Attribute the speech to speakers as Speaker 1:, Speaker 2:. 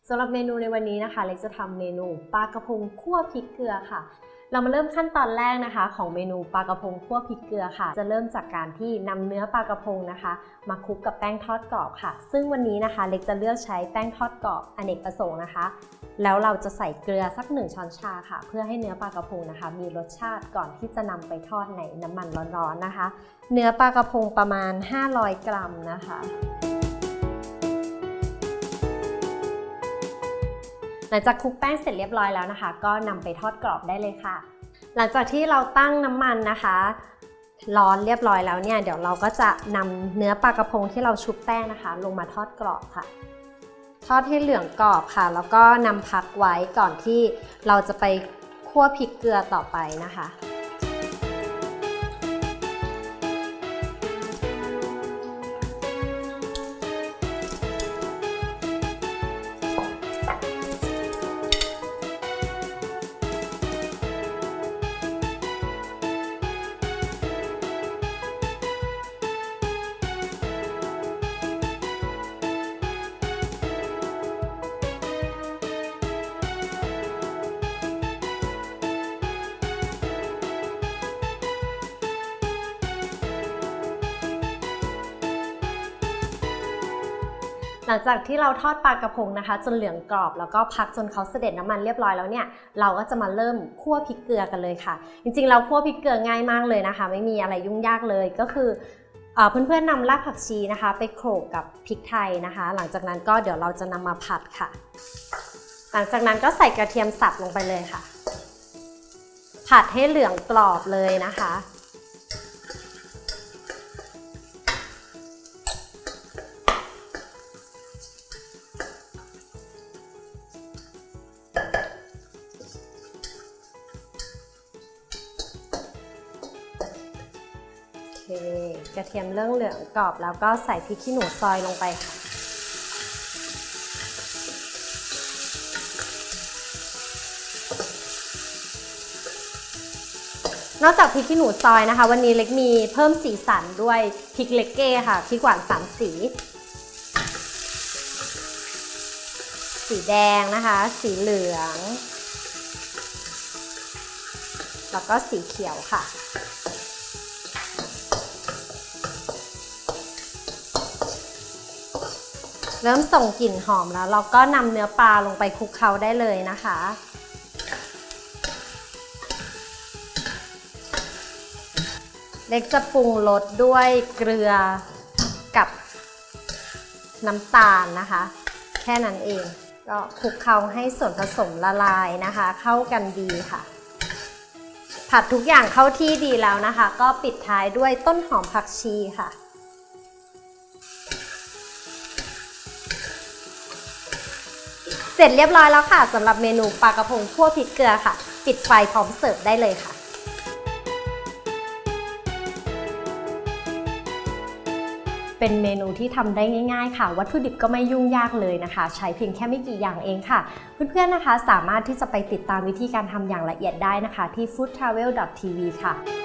Speaker 1: สำหรับเมนูในวันนี้นะคะเล็กจะทำเมนูปลากระพงคั่วพริกเกลือค่ะเรามาเริ่มขั้นตอนแรกนะคะของเมนูปลากระพงคั่วพริกเกลือค่ะจะเริ่มจากการที่นำเนื้อปลากระพงนะคะมาคลุกกับแป้งทอดกรอบค่ะซึ่งวันนี้นะคะเล็กจะเลือกใช้แป้งทอดกรอบอเนกประสงค์นะคะแล้วเราจะใส่เกลือสัก1 ช้อนชาค่ะเพื่อให้เนื้อปลากระพงนะคะมีรสชาติก่อนที่จะนำไปทอดในน้ำมันร้อนๆนะคะเนื้อปลากระพงประมาณ500 กรัมนะคะหลังจากคลุกแป้งเสร็จเรียบร้อยแล้วนะคะก็นำไปทอดกรอบได้เลยค่ะหลังจากที่เราตั้งน้ำมันนะคะร้อนเรียบร้อยแล้วเนี่ยเดี๋ยวเราก็จะนำเนื้อปลากระพงที่เราชุบแป้งนะคะลงมาทอดกรอบค่ะทอดให้เหลืองกรอบค่ะแล้วก็นำพักไว้ก่อนที่เราจะไปคั่วพริกเกลือต่อไปนะคะหลังจากที่เราทอดปลากระพงนะคะจนเหลืองกรอบแล้วก็พักจนเขาเสด็จน้ำมันเรียบร้อยแล้วเนี่ยเราก็จะมาเริ่มคั่วพริกเกลือกันเลยค่ะจริงๆเราคั่วพริกเกลือง่ายมากเลยนะคะไม่มีอะไรยุ่งยากเลยก็คือเพื่อนๆนำรากผักชีนะคะไปโขลกกับพริกไทยนะคะหลังจากนั้นก็เดี๋ยวเราจะนำมาผัดค่ะหลังจากนั้นก็ใส่กระเทียมสับลงไปเลยค่ะผัดให้เหลืองกรอบเลยนะคะกระเทียมเรื่องเหลืองกรอบแล้วก็ใส่พริกขี้หนูซอยลงไปค่ะนอกจากพริกขี้หนูซอยนะคะวันนี้เล็กมีเพิ่มสีสันด้วยพริกเล็กเก้ค่ะพริกหวาน3 สีสีแดงนะคะสีเหลืองแล้วก็สีเขียวค่ะเริ่มส่งกลิ่นหอมแล้วเราก็นำเนื้อปลาลงไปคลุกเคล้าได้เลยนะคะเล็กจะปรุงรสด้วยเกลือกับน้ำตาลนะคะแค่นั้นเองก็คลุกเคล้าให้ส่วนผสมละลายนะคะเข้ากันดีค่ะผัดทุกอย่างเข้าที่ดีแล้วนะคะก็ปิดท้ายด้วยต้นหอมผักชีค่ะเสร็จเรียบร้อยแล้วค่ะสำหรับเมนูปลากระพงคั่วพริกเกลือค่ะปิดไฟพร้อมเสิร์ฟได้เลยค่ะเป็นเมนูที่ทำได้ง่ายๆค่ะวัตถุดิบก็ไม่ยุ่งยากเลยนะคะใช้เพียงแค่ไม่กี่อย่างเองค่ะเพื่อนๆนะคะสามารถที่จะไปติดตามวิธีการทำอย่างละเอียดได้นะคะที่ foodtravel.tv ค่ะ